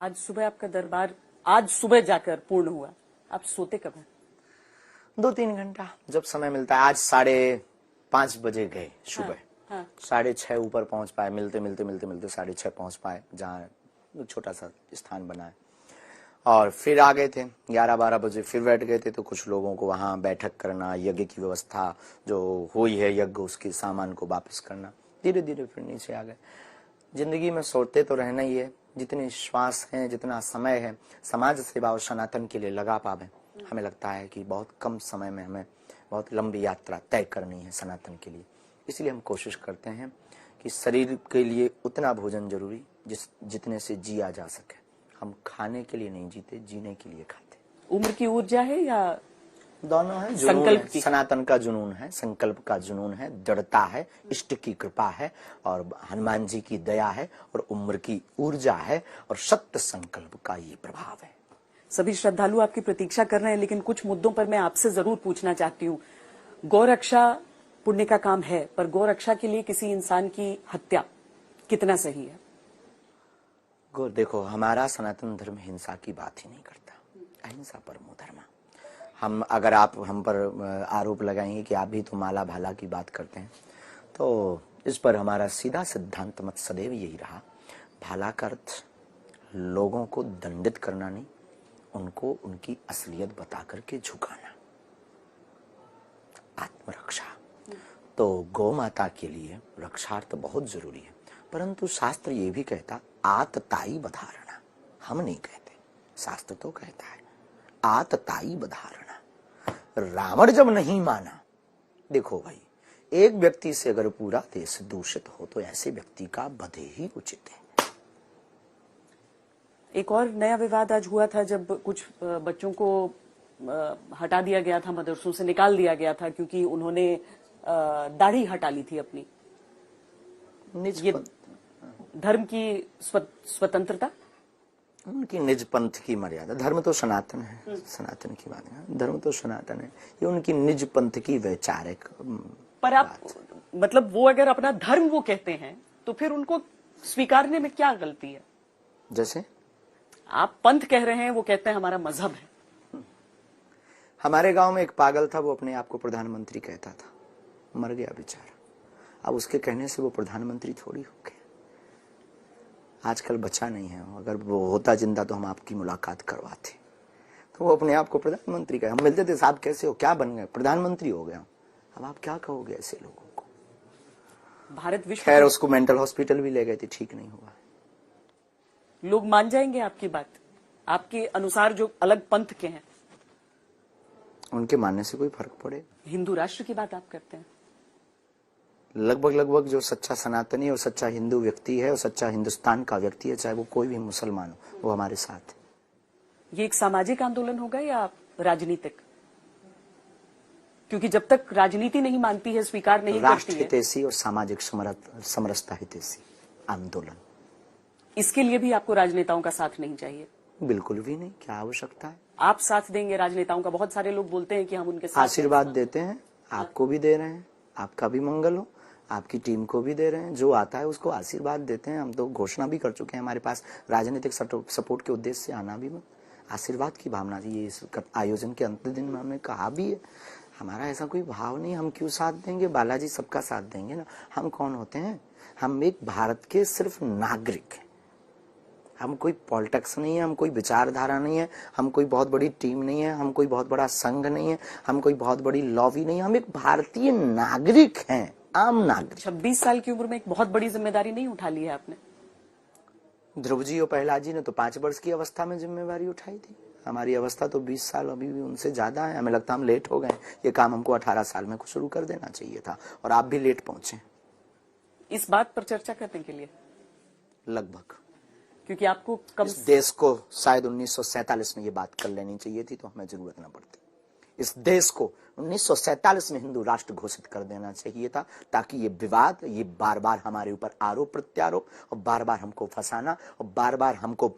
आज सुबह आपका दरबार आज सुबह जाकर पूर्ण हुआ, आप सोते कब हैं? 2-3 घंटा जब समय मिलता है। आज 5:30 बजे गए सुबह। हाँ। 6:30 ऊपर पहुंच पाए, मिलते 6:30 पहुंच पाए, जहाँ छोटा सा स्थान बना है। और फिर आ गए थे 11-12 बजे, फिर बैठ गए थे। तो कुछ लोगों को वहां बैठक करना, यज्ञ की व्यवस्था जो हुई है यज्ञ उसके सामान को वापस करना, धीरे धीरे फिर नीचे आ गए। जिंदगी में सोते तो रहना ही है। जितनी श्वास है, जितना समय है समाज सेवा और सनातन के लिए लगा पावे। हमें लगता है कि बहुत कम समय में हमें बहुत लंबी यात्रा तय करनी है सनातन के लिए। इसलिए हम कोशिश करते हैं कि शरीर के लिए उतना भोजन जरूरी जितने से जिया जा सके। हम खाने के लिए नहीं जीते, जीने के लिए खाते। उम्र की ऊर्जा है या दोनों है, संकल्प की? सनातन का जुनून है, संकल्प का जुनून है, दृढ़ता है, इष्ट की कृपा है, और हनुमान जी की दया है, और उम्र की ऊर्जा है, और सत्य संकल्प का ये प्रभाव है। सभी श्रद्धालु आपकी प्रतीक्षा कर रहे हैं, लेकिन कुछ मुद्दों पर मैं आपसे जरूर पूछना चाहती हूँ। गौरक्षा पुण्य का काम है, पर गौरक्षा के लिए किसी इंसान की हत्या कितना सही है? देखो, हमारा सनातन धर्म हिंसा की बात ही नहीं करता। अहिंसा परमो धर्म। अगर आप हम पर आरोप लगाएंगे कि आप भी तो माला भाला की बात करते हैं, तो इस पर हमारा सीधा सिद्धांत मत सदैव यही रहा, भाला का अर्थ लोगों को दंडित करना नहीं, उनको उनकी असलियत बता करके झुकाना, आत्मरक्षा। तो गौ माता के लिए रक्षार्थ बहुत जरूरी है, परंतु शास्त्र ये भी कहता आतताई बधारणा। हम नहीं कहते, शास्त्र तो कहता है आतताई बधारणा। रावण जब नहीं माना, देखो भाई, एक व्यक्ति से अगर पूरा देश दूषित हो तो ऐसे व्यक्ति का वध ही उचित है। एक और नया विवाद आज हुआ था जब कुछ बच्चों को हटा दिया गया था, मदरसों से निकाल दिया गया था क्योंकि उन्होंने दाढ़ी हटा ली थी अपनी। ये धर्म की स्वतंत्रता, उनकी निज पंथ की मर्यादा। धर्म तो सनातन है, सनातन की बात है, धर्म तो सनातन है, ये उनकी निज पंथ की वैचारिक। पर आप मतलब वो अगर अपना धर्म वो कहते हैं तो फिर उनको स्वीकारने में क्या गलती है? जैसे आप पंथ कह रहे हैं, वो कहते हैं हमारा मजहब है। हमारे गांव में एक पागल था, वो अपने आप को प्रधानमंत्री कहता था, मर गया बेचारा। अब उसके कहने से वो प्रधानमंत्री थोड़ी हो गया। आजकल बचा नहीं है, अगर वो होता जिंदा तो हम आपकी मुलाकात करवाते। तो वो अपने आप को प्रधानमंत्री कहे। हम मिलते थे, साहब कैसे हो, क्या बन गए? प्रधानमंत्री हो गया। अब आप क्या कहोगे ऐसे लोगों को? भारत विश्व, खैर उसको मेंटल हॉस्पिटल भी ले गए थे, ठीक नहीं हुआ। लोग मान जाएंगे आपकी बात? आपके अनुसार जो अलग पंथ के हैं, उनके मानने से कोई फर्क पड़े? हिंदू राष्ट्र की बात आप करते हैं। लगभग जो सच्चा सनातनी और सच्चा हिंदू व्यक्ति है और सच्चा हिंदुस्तान का व्यक्ति है, चाहे वो कोई भी मुसलमान हो, वो हमारे साथ है। ये एक सामाजिक आंदोलन होगा या राजनीतिक? क्योंकि जब तक राजनीति नहीं मानती है, स्वीकार नहीं करती है, राष्ट्र हितैषी और सामाजिक समरसता हितैषी आंदोलन। इसके लिए भी आपको राजनेताओं का साथ नहीं चाहिए? बिल्कुल भी नहीं, क्या आवश्यकता है? आप साथ देंगे राजनेताओं का? बहुत सारे लोग बोलते हैं कि हम उनके साथ आशीर्वाद देते हैं, आपको भी दे रहे हैं, आपका भी मंगल हो, आपकी टीम को भी दे रहे हैं, जो आता है उसको आशीर्वाद देते हैं। हम तो घोषणा भी कर चुके हैं, हमारे पास राजनीतिक सपोर्ट के उद्देश्य से आना भी मत, आशीर्वाद की भावना थी। ये इस आयोजन के अंतिम दिन में हमने कहा भी है, हमारा ऐसा कोई भाव नहीं, हम क्यों साथ देंगे, बालाजी सबका साथ देंगे ना। हम कौन होते हैं? हम एक भारत के सिर्फ नागरिक हैं। हम कोई पॉलिटिक्स नहीं है, हम कोई विचारधारा नहीं है, हम कोई बहुत बड़ी टीम नहीं है, हम कोई बहुत बड़ा संघ नहीं है, हम कोई बहुत बड़ी लॉबी नहीं है। हम एक भारतीय नागरिक हैं, आम नागरिक। 26 साल की उम्र में एक बहुत बड़ी जिम्मेदारी नहीं उठा ली है आपने? ध्रुव जी और प्रहलाद जी ने तो 5 वर्ष की अवस्था में जिम्मेवारी उठाई थी। हमारी अवस्था तो 20 साल अभी भी उनसे ज्यादा है। हमें लगता है हम लेट हो गए। ये काम हमको 18 साल में शुरू कर देना चाहिए था, और आप भी लेट पहुंचे। इस बात पर चर्चा करने के लिए लगभग, क्योंकि आपको कम इस देश को शायद 1947 में ये बात कर लेनी चाहिए थी, तो हमें जरूरत न पड़ती। इस देश को 1947 में हिंदू राष्ट्र घोषित कर देना चाहिए था, ताकि ये विवाद, ये बार बार हमारे ऊपर आरोप प्रत्यारोप और बार बार हमको फंसाना और बार बार हमको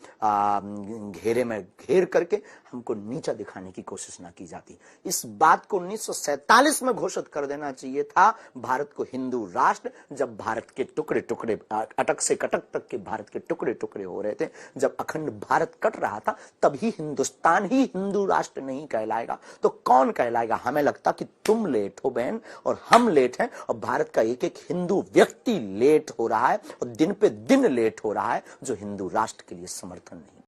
घेरे में घेर करके हमको नीचा दिखाने की कोशिश ना की जाती। इस बात को 1947 में घोषित कर देना चाहिए था भारत को हिंदू राष्ट्र, जब भारत के टुकड़े टुकड़े, अटक से कटक तक के भारत के टुकड़े टुकड़े हो रहे थे, जब अखंड भारत कट रहा था, तभी हिंदुस्तान ही हिंदू राष्ट्र नहीं कहलाएगा तो कौन कहलाएगा। हमें लगता कि तुम लेट हो बहन और हम लेट हैं, और भारत का एक एक हिंदू व्यक्ति लेट हो रहा है और दिन पे दिन लेट हो रहा है, जो हिंदू राष्ट्र के लिए समर्थन नहीं